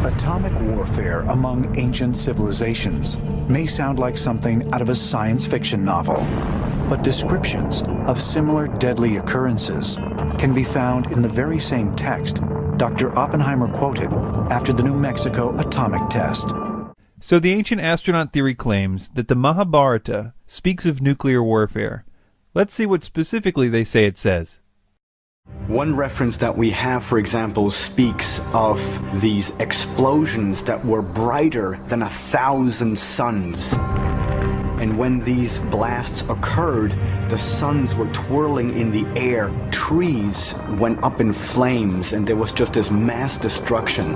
Atomic warfare among ancient civilizations may sound like something out of a science fiction novel, but descriptions of similar deadly occurrences can be found in the very same text Dr. Oppenheimer quoted after the New Mexico atomic test. So the ancient astronaut theory claims that the Mahabharata speaks of nuclear warfare. Let's see what specifically they say it says. One reference that we have, for example, speaks of these explosions that were brighter than 1,000 suns. And when these blasts occurred, the suns were twirling in the air. Trees went up in flames, and there was just this mass destruction.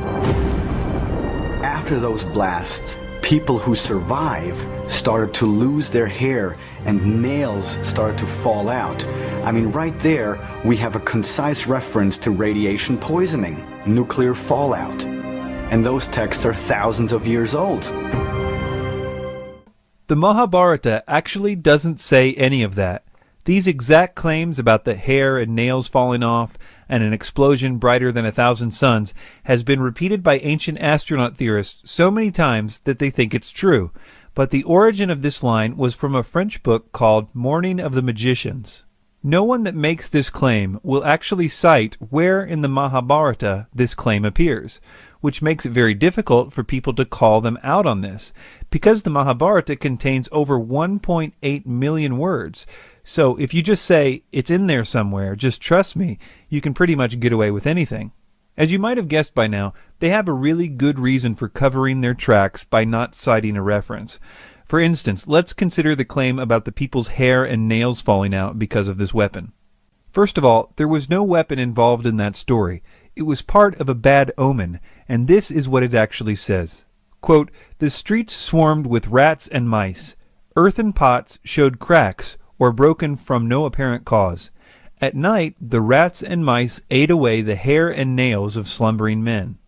After those blasts, people who survived started to lose their hair and nails started to fall out. I mean, right there, we have a concise reference to radiation poisoning, nuclear fallout. And those texts are thousands of years old. The Mahabharata actually doesn't say any of that. These exact claims about the hair and nails falling off and an explosion brighter than 1,000 suns has been repeated by ancient astronaut theorists so many times that they think it's true. But the origin of this line was from a French book called Morning of the Magicians. No one that makes this claim will actually cite where in the Mahabharata this claim appears, which makes it very difficult for people to call them out on this, because the Mahabharata contains over 1.8 million words. So if you just say, it's in there somewhere, just trust me, you can pretty much get away with anything. As you might have guessed by now, they have a really good reason for covering their tracks by not citing a reference. For instance, let's consider the claim about the people's hair and nails falling out because of this weapon. First of all, there was no weapon involved in that story. It was part of a bad omen, and this is what it actually says. Quote, "The streets swarmed with rats and mice. Earthen pots showed cracks or broken from no apparent cause. At night, the rats and mice ate away the hair and nails of slumbering men."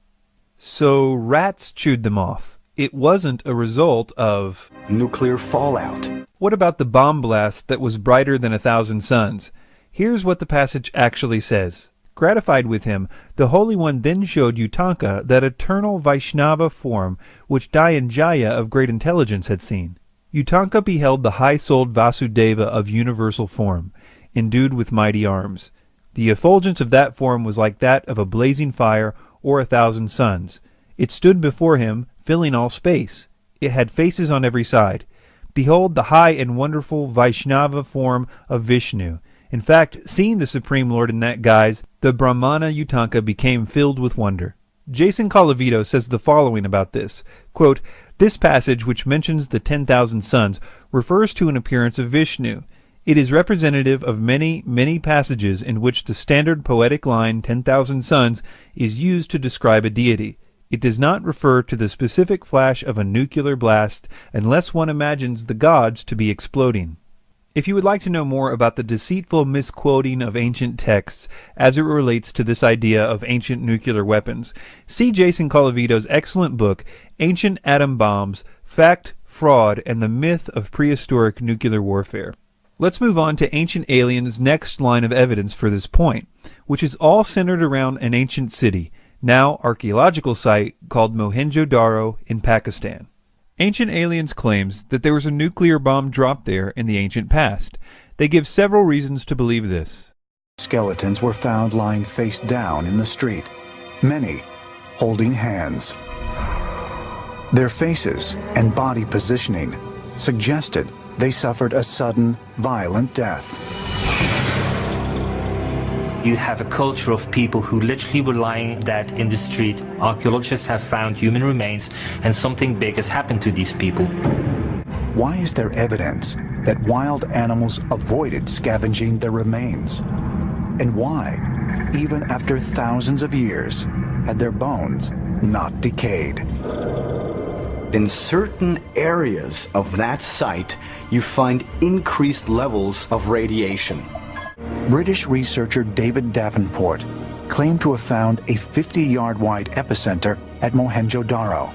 So rats chewed them off. It wasn't a result of nuclear fallout. What about the bomb blast that was brighter than 1,000 suns? Here's what the passage actually says. Gratified with him, the Holy One then showed Utanka that eternal Vaishnava form which Dyanjaya of great intelligence had seen. Utanka beheld the high-souled Vasudeva of universal form, endued with mighty arms. The effulgence of that form was like that of a blazing fire or 1,000 suns. It stood before him, filling all space. It had faces on every side. Behold the high and wonderful Vaishnava form of Vishnu. In fact, seeing the Supreme Lord in that guise, the Brahmana Utanka became filled with wonder. Jason Colavito says the following about this. Quote, "This passage, which mentions the 10,000 suns, refers to an appearance of Vishnu. It is representative of many, many passages in which the standard poetic line 10,000 suns is used to describe a deity. It does not refer to the specific flash of a nuclear blast unless one imagines the gods to be exploding." If you would like to know more about the deceitful misquoting of ancient texts as it relates to this idea of ancient nuclear weapons, see Jason Colavito's excellent book, Ancient Atom Bombs, Fact, Fraud, and the Myth of Prehistoric Nuclear Warfare. Let's move on to Ancient Aliens' next line of evidence for this point, which is all centered around an ancient city, now archaeological site called Mohenjo-Daro in Pakistan. Ancient Aliens claims that there was a nuclear bomb dropped there in the ancient past. They give several reasons to believe this. Skeletons were found lying face down in the street, many holding hands. Their faces and body positioning suggested they suffered a sudden, violent death. You have a culture of people who literally were lying dead in the street. Archaeologists have found human remains and something big has happened to these people. Why is there evidence that wild animals avoided scavenging their remains? And why, even after thousands of years, had their bones not decayed? In certain areas of that site, you find increased levels of radiation. British researcher David Davenport claimed to have found a 50-yard-wide epicenter at Mohenjo-Daro,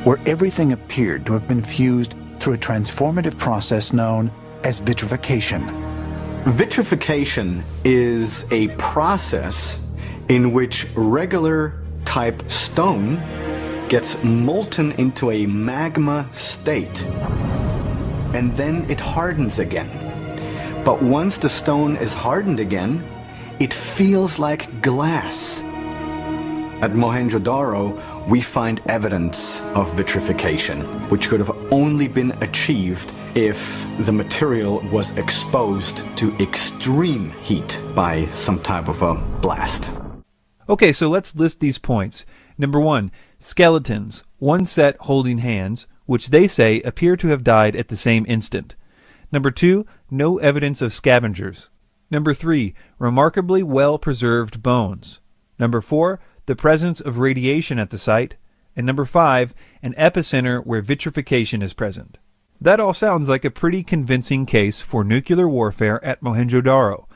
where everything appeared to have been fused through a transformative process known as vitrification. Vitrification is a process in which regular type stone gets molten into a magma state, and then it hardens again. But once the stone is hardened again, it feels like glass. At Mohenjo-Daro, we find evidence of vitrification, which could have only been achieved if the material was exposed to extreme heat by some type of a blast. Okay, so let's list these points. Number 1, skeletons, one set holding hands, which they say appear to have died at the same instant. Number 2, no evidence of scavengers. Number 3, remarkably well-preserved bones. Number 4, the presence of radiation at the site. And number 5, an epicenter where vitrification is present. That all sounds like a pretty convincing case for nuclear warfare at Mohenjo-Daro.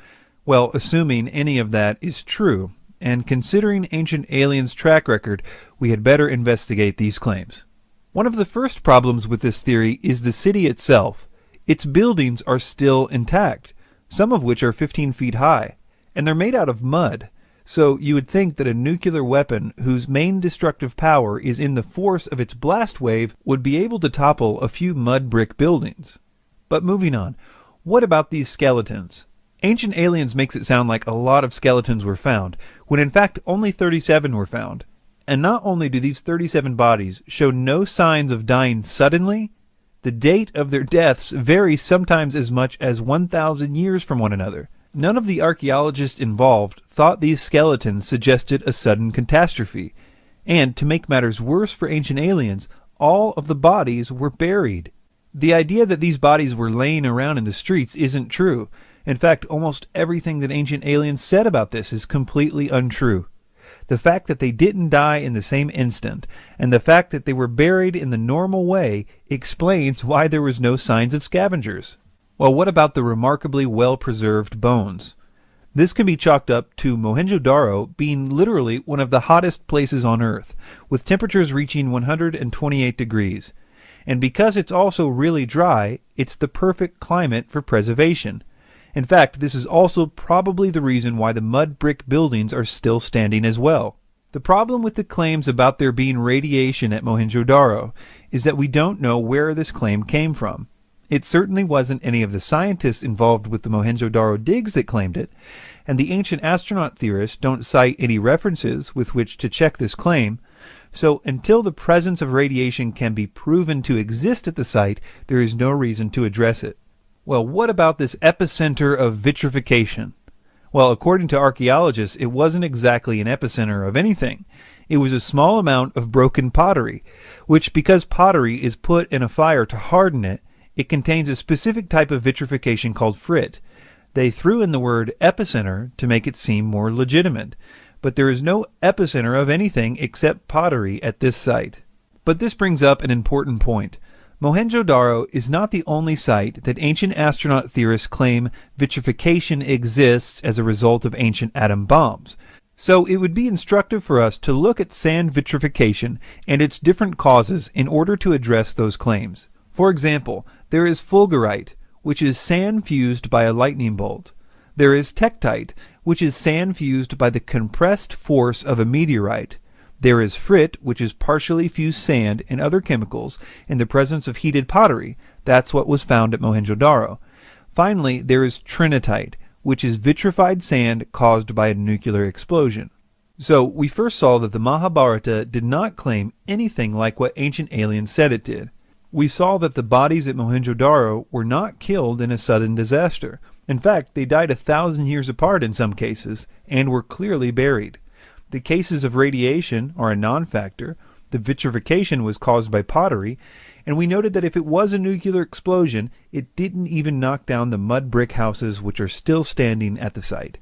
Well, assuming any of that is true, and considering Ancient Aliens' track record, we had better investigate these claims. One of the first problems with this theory is the city itself. Its buildings are still intact, some of which are 15 feet high, and they're made out of mud. So you would think that a nuclear weapon whose main destructive power is in the force of its blast wave would be able to topple a few mud brick buildings. But moving on, what about these skeletons? Ancient Aliens makes it sound like a lot of skeletons were found, when in fact only 37 were found. And not only do these 37 bodies show no signs of dying suddenly, the date of their deaths varies sometimes as much as 1,000 years from one another. None of the archaeologists involved thought these skeletons suggested a sudden catastrophe. And, to make matters worse for Ancient Aliens, all of the bodies were buried. The idea that these bodies were laying around in the streets isn't true. In fact, almost everything that Ancient Aliens said about this is completely untrue. The fact that they didn't die in the same instant, and the fact that they were buried in the normal way, explains why there was no signs of scavengers. Well, what about the remarkably well-preserved bones? This can be chalked up to Mohenjo-Daro being literally one of the hottest places on Earth, with temperatures reaching 128 degrees. And because it's also really dry, it's the perfect climate for preservation. In fact, this is also probably the reason why the mud brick buildings are still standing as well. The problem with the claims about there being radiation at Mohenjo-Daro is that we don't know where this claim came from. It certainly wasn't any of the scientists involved with the Mohenjo-Daro digs that claimed it, and the ancient astronaut theorists don't cite any references with which to check this claim, so until the presence of radiation can be proven to exist at the site, there is no reason to address it. Well, what about this epicenter of vitrification? Well, according to archaeologists, it wasn't exactly an epicenter of anything. It was a small amount of broken pottery, which, because pottery is put in a fire to harden it, it contains a specific type of vitrification called frit. They threw in the word epicenter to make it seem more legitimate, but there is no epicenter of anything except pottery at this site. But this brings up an important point. Mohenjo-Daro is not the only site that ancient astronaut theorists claim vitrification exists as a result of ancient atom bombs. So it would be instructive for us to look at sand vitrification and its different causes in order to address those claims. For example, there is fulgurite, which is sand fused by a lightning bolt. There is tektite, which is sand fused by the compressed force of a meteorite. There is frit, which is partially fused sand and other chemicals in the presence of heated pottery. That's what was found at Mohenjo-Daro. Finally, there is trinitite, which is vitrified sand caused by a nuclear explosion. So, we first saw that the Mahabharata did not claim anything like what Ancient Aliens said it did. We saw that the bodies at Mohenjo-Daro were not killed in a sudden disaster. In fact, they died 1,000 years apart in some cases, and were clearly buried. The cases of radiation are a non-factor, the vitrification was caused by pottery, and we noted that if it was a nuclear explosion, it didn't even knock down the mud brick houses which are still standing at the site.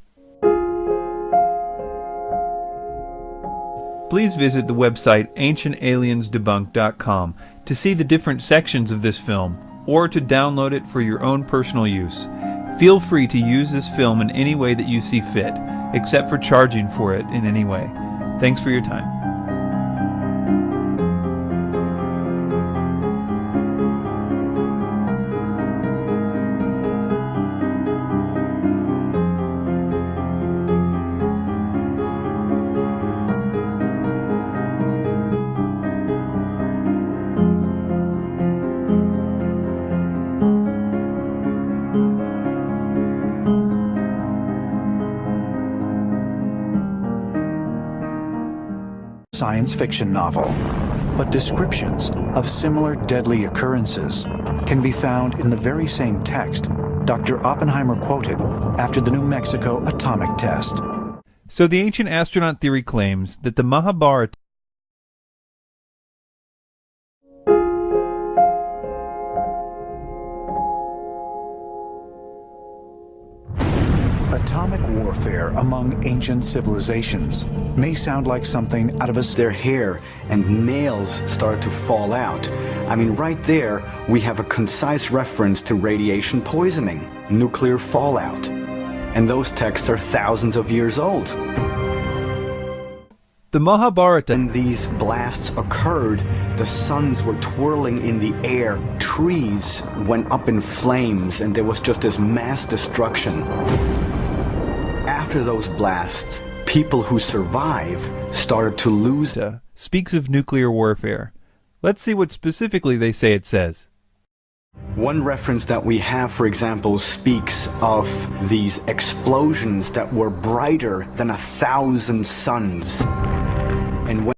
Please visit the website ancientaliensdebunked.com to see the different sections of this film, or to download it for your own personal use. Feel free to use this film in any way that you see fit, except for charging for it in any way. Thanks for your time. science fiction novel, but descriptions of similar deadly occurrences can be found in the very same text Dr. Oppenheimer quoted after the New Mexico atomic test. So the ancient astronaut theory claims that the Mahabharata Atomic warfare among ancient civilizations may sound like something out of a... Their hair and nails started to fall out. I mean, right there, we have a concise reference to radiation poisoning, nuclear fallout. And those texts are thousands of years old. The Mahabharata. When these blasts occurred, the suns were twirling in the air, trees went up in flames, and there was just this mass destruction. After those blasts, people who survive started to lose... speaks of nuclear warfare. Let's see what specifically they say it says. One reference that we have, for example, speaks of these explosions that were brighter than 1,000 suns. And when